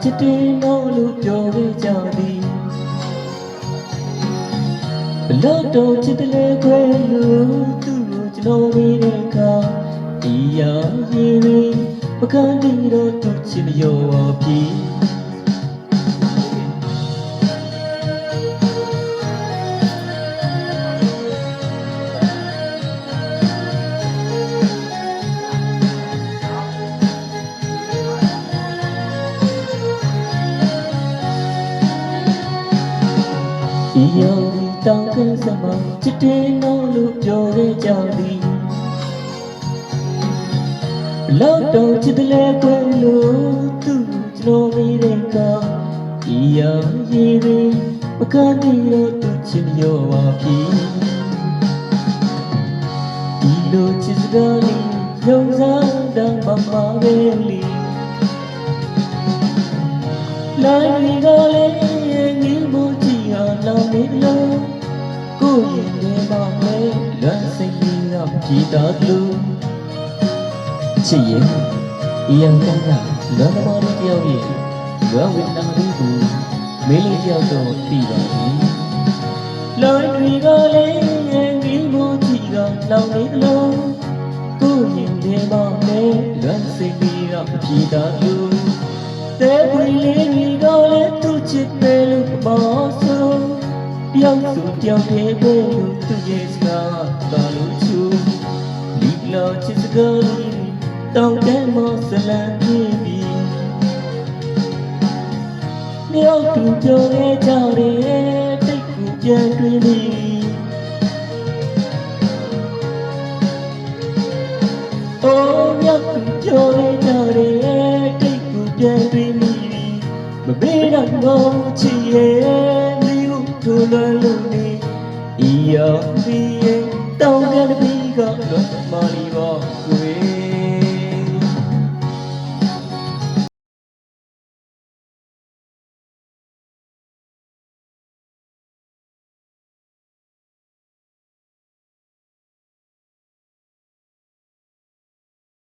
ချစ်တယ်လို့လို့ပြောခဲ့ကြသည်ဘလို့တော့ချစ်တယ်လေခွဲလို့သူ့ကိုကျွန်တော်မိတဲ့အခါဒီရရင်ပကန်းတီတော့သူချစ်မရောပြီဒီရောက်တောင်းခံစမချစ်တယ်လို့ပြောခဲ့ကြသည်လောက်တော့ချစ်တယ်လေခွဲလို့သူ့ကျွန်တော်မိတဲ့ကဒီရောက်ရင်ပကန်းတီတော့သူချစ်ရောပါပြီဒီလိုချစ်စကားလေးရုံစားတဲ့မမပဲလီလိုက်ရီကလေးငင်းမို့ကြည့်ဟာလောင်နေလို့ကိုရင်နေပါမယ်လွမ်းစိတ်ကြီးကကြည်တော်လို့ချစ်ရဲ့အယံကကလွမ်းသမားလေးတယောက်ရဲ့လွမ်းဝိတ္တနာလေးကိုမင်းလေးတယောက်တော့သိပါပြီလိုက်ရီကလေးငင်းမို့ကြည့်ဟာလောင်နေလို့ကိုရင်နေပါမယ်လွမ်းစိတ်ကြီးကကြည်တော်လို့တဲ့ခွေလေးတွေကိုလည်းသူချစ်တယ်လို့ပေါ်ဆုံးတယောက်သူတယောက်ရဲ့ဘယ်လိုသူရဲ့စကားဘာလို့ချူလီလာချစ်စကားလေးတောင်းတမဆလန်ပြေးပြီတယောက်သူပြောခဲ့ကြတယ်တိတ်ကိုပြန်တွေ့ပြီအိုးမြောက်သူပြောခဲ့ကြတယ်တိတ်ကိုပြန်တွေ့ပြီမဘေးတော့ငုံချီရဲ့လီကိုထိုးလွယ်လို့နေဤရောဒီရဲ့တောင်းတဲ့ပြီးကလွတ်မာလီပါ